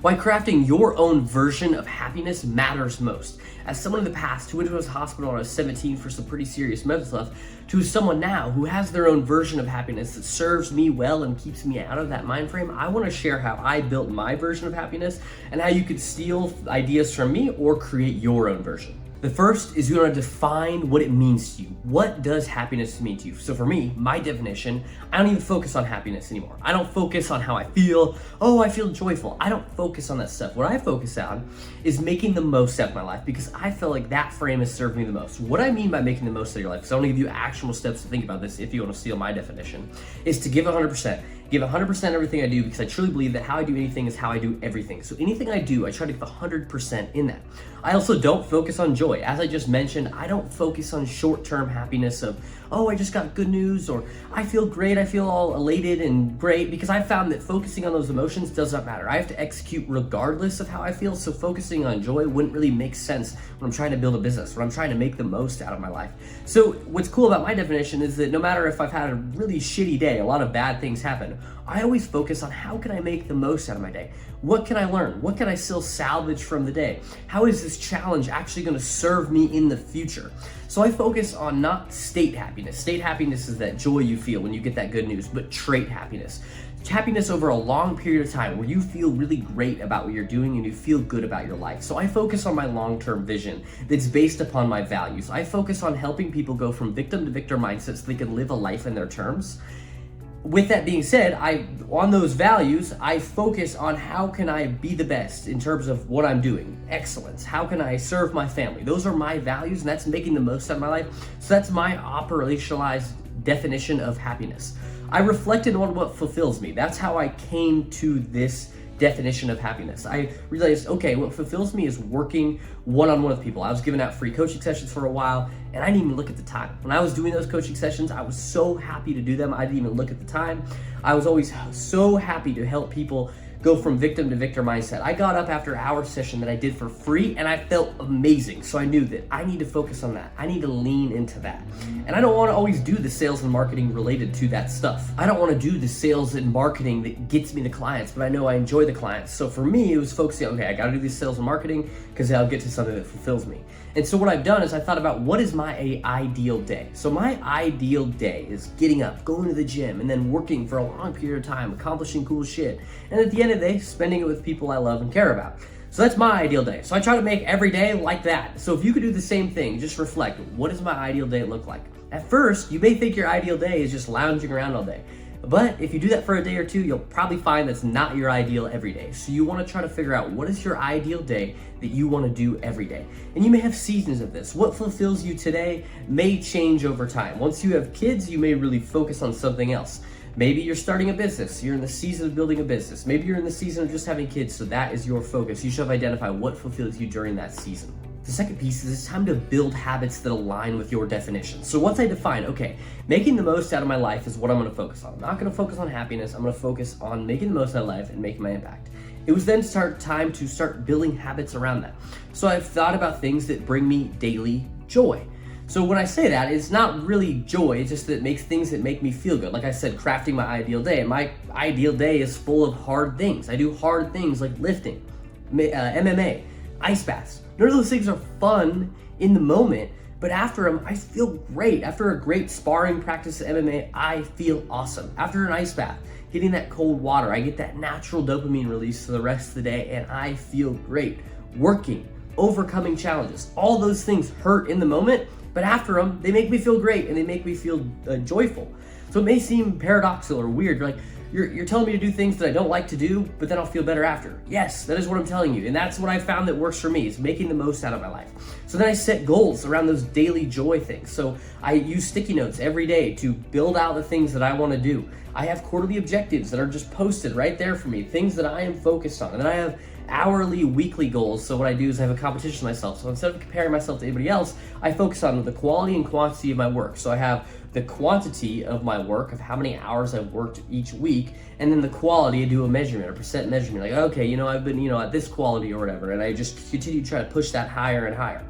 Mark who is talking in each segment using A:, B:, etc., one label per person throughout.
A: why crafting your own version of happiness matters most. As someone in the past who went to a hospital when I was 17 for some pretty serious mental stuff, to someone now who has their own version of happiness that serves me well and keeps me out of that mind frame, I want to share how I built my version of happiness and how you could steal ideas from me or create your own version. The first is you want to define what it means to you. What does happiness mean to you? So for me, my definition, I don't even focus on happiness anymore. I don't focus on how I feel. Oh, I feel joyful. I don't focus on that stuff. What I focus on is making the most out of my life because I feel like that frame has served me the most. What I mean by making the most of your life, because I want to give you actionable steps to think about this if you want to steal my definition, is to give 100%. Give 100% everything I do because I truly believe that how I do anything is how I do everything. So anything I do, I try to give 100% in that. I also don't focus on joy. As I just mentioned, I don't focus on short-term happiness of, oh, I just got good news, or I feel great, I feel all elated and great, because I found that focusing on those emotions does not matter. I have to execute regardless of how I feel, so focusing on joy wouldn't really make sense when I'm trying to build a business, when I'm trying to make the most out of my life. So what's cool about my definition is that no matter if I've had a really shitty day, a lot of bad things happen, I always focus on how can I make the most out of my day? What can I learn? What can I still salvage from the day? How is this challenge actually going to serve me in the future? So I focus on not state happiness. State happiness is that joy you feel when you get that good news, but trait happiness. Happiness over a long period of time where you feel really great about what you're doing and you feel good about your life. So I focus on my long-term vision that's based upon my values. I focus on helping people go from victim to victor mindset so they can live a life in their terms. With that being said, on those values, I focus on how can I be the best in terms of what I'm doing, excellence. How can I serve my family? Those are my values, and that's making the most out of my life. So that's my operationalized definition of happiness. I reflected on what fulfills me. That's how I came to this definition of happiness. I realized, okay, what fulfills me is working one-on-one with people. I was giving out free coaching sessions for a while, and I didn't even look at the time. When I was doing those coaching sessions, I was so happy to do them. I didn't even look at the time. I was always so happy to help people go from victim to victor mindset. I got up after our session that I did for free and I felt amazing. So I knew that I need to focus on that. I need to lean into that. And I don't want to always do the sales and marketing related to that stuff. I don't want to do the sales and marketing that gets me the clients, but I know I enjoy the clients. So for me, it was focusing, okay, I got to do this sales and marketing because I'll get to something that fulfills me. And so what I've done is I thought about what is my ideal day. So my ideal day is getting up, going to the gym, and then working for a long period of time, accomplishing cool shit. And at the end of the day, spending it with people I love and care about. So that's my ideal day. So I try to make every day like that. So if you could do the same thing, just reflect, what does my ideal day look like? At first, you may think your ideal day is just lounging around all day. But if you do that for a day or two, you'll probably find that's not your ideal every day. So you want to try to figure out what is your ideal day that you want to do every day. And you may have seasons of this. What fulfills you today may change over time. Once you have kids, you may really focus on something else. Maybe you're starting a business. You're in the season of building a business. Maybe you're in the season of just having kids. So that is your focus. You should identify what fulfills you during that season. The second piece is it's time to build habits that align with your definition. So once I define, okay, making the most out of my life is what I'm going to focus on. I'm not going to focus on happiness. I'm going to focus on making the most out of life and making my impact. It was then time to start building habits around that. So I've thought about things that bring me daily joy. So when I say that, it's not really joy, it's just that it makes things that make me feel good. Like I said, crafting my ideal day. My ideal day is full of hard things. I do hard things like lifting, MMA, ice baths. None of those things are fun in the moment, but after them, I feel great. After a great sparring practice at MMA, I feel awesome. After an ice bath, getting that cold water, I get that natural dopamine release for the rest of the day, and I feel great. Working, overcoming challenges, all those things hurt in the moment, but after them, they make me feel great and they make me feel joyful. So it may seem paradoxical or weird. You're like, you're telling me to do things that I don't like to do, but then I'll feel better after. Yes, that is what I'm telling you. And that's what I found that works for me, is making the most out of my life. So then I set goals around those daily joy things. So I use sticky notes every day to build out the things that I want to do. I have quarterly objectives that are just posted right there for me, things that I am focused on. And then I have hourly, weekly goals. So what I do is I have a competition with myself. So instead of comparing myself to anybody else, I focus on the quality and quantity of my work. So I have the quantity of my work, of how many hours I've worked each week, and then the quality, I do a measurement, a percent measurement. Like, okay, I've been, at this quality or whatever, and I just continue to try to push that higher and higher.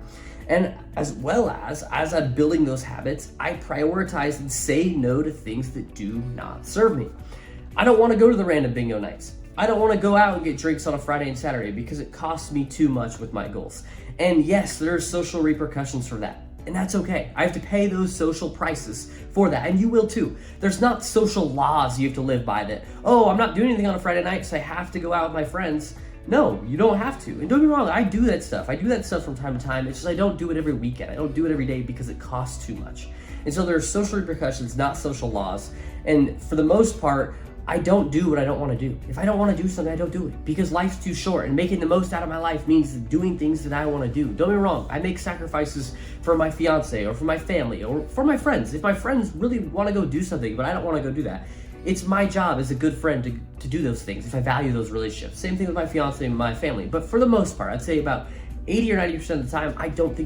A: And as well as I'm building those habits, I prioritize and say no to things that do not serve me. I don't want to go to the random bingo nights. I don't want to go out and get drinks on a Friday and Saturday because it costs me too much with my goals. And yes, there are social repercussions for that. And that's okay. I have to pay those social prices for that, and you will too. There's not social laws you have to live by that, oh, I'm not doing anything on a Friday night, so I have to go out with my friends. No, you don't have to. And don't get me wrong, I do that stuff. I do that stuff from time to time. It's just I don't do it every weekend. I don't do it every day because it costs too much. And so there are social repercussions, not social laws. And for the most part, I don't do what I don't want to do. If I don't want to do something, I don't do it because life's too short, and making the most out of my life means doing things that I want to do. Don't get me wrong, I make sacrifices for my fiance or for my family or for my friends. If my friends really want to go do something, but I don't want to go do that, it's my job as a good friend to do those things if I value those relationships. Same thing with my fiance and my family. But for the most part, I'd say about 80 or 90% of the time, I don't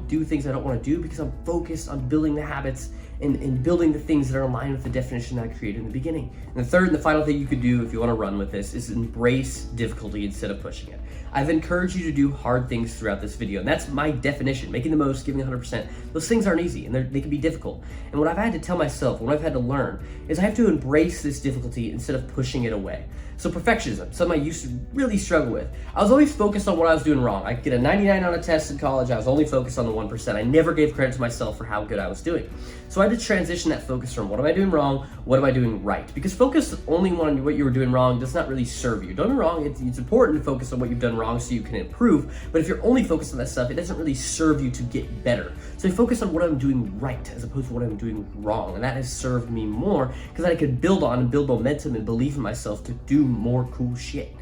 A: do things I don't want to do because I'm focused on building the habits and building the things that are aligned with the definition that I created in the beginning. And the third and the final thing you could do if you want to run with this is embrace difficulty instead of pushing it. I've encouraged you to do hard things throughout this video, and that's my definition, making the most, giving 100%. Those things aren't easy, and they can be difficult. And what I've had to tell myself, what I've had to learn, is I have to embrace this difficulty instead of pushing it away. So perfectionism, something I used to really struggle with. I was always focused on what I was doing wrong. I could get a 99 on a test in college. I was only focused on the 1%. I never gave credit to myself for how good I was doing. So I had to transition that focus from what am I doing wrong, what am I doing right? Because focus only on what you were doing wrong does not really serve you. Don't get me wrong, it's important to focus on what you've done wrong so you can improve, but if you're only focused on that stuff, it doesn't really serve you to get better. So I focus on what I'm doing right as opposed to what I'm doing wrong, and that has served me more because I could build on and build momentum and belief in myself to do more cool shit.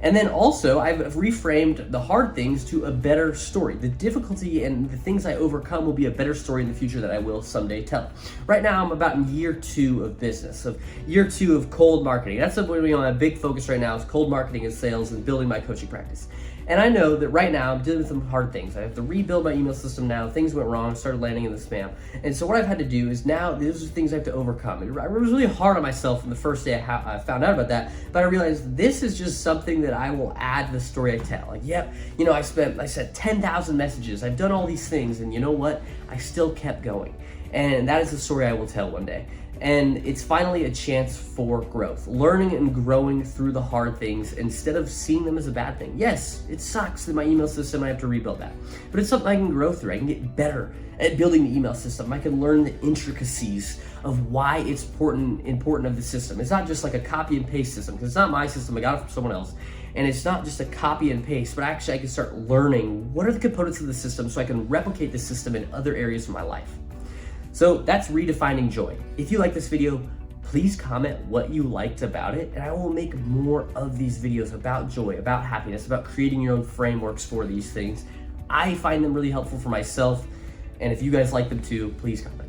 A: And then also, I've reframed the hard things to a better story. The difficulty and the things I overcome will be a better story in the future that I will someday tell. Right now, I'm about in year 2 of business, of year 2 of cold marketing. That's my big focus right now is cold marketing and sales and building my coaching practice. And I know that right now I'm dealing with some hard things. I have to rebuild my email system now. Things went wrong, started landing in the spam. And so what I've had to do is now, these are things I have to overcome. I was really hard on myself from the first day I found out about that, but I realized this is just something that I will add to the story I tell. Like, yep, I sent 10,000 messages. I've done all these things, and you know what? I still kept going. And that is the story I will tell one day. And it's finally a chance for growth, learning and growing through the hard things instead of seeing them as a bad thing. Yes, it sucks that my email system, I have to rebuild that, but it's something I can grow through. I can get better at building the email system. I can learn the intricacies of why it's important of the system. It's not just like a copy and paste system, because it's not my system. I got it from someone else. And it's not just a copy and paste, but actually I can start learning what are the components of the system so I can replicate the system in other areas of my life. So that's redefining joy. If you like this video, please comment what you liked about it, and I will make more of these videos about joy, about happiness, about creating your own frameworks for these things. I find them really helpful for myself, and if you guys like them too, please comment.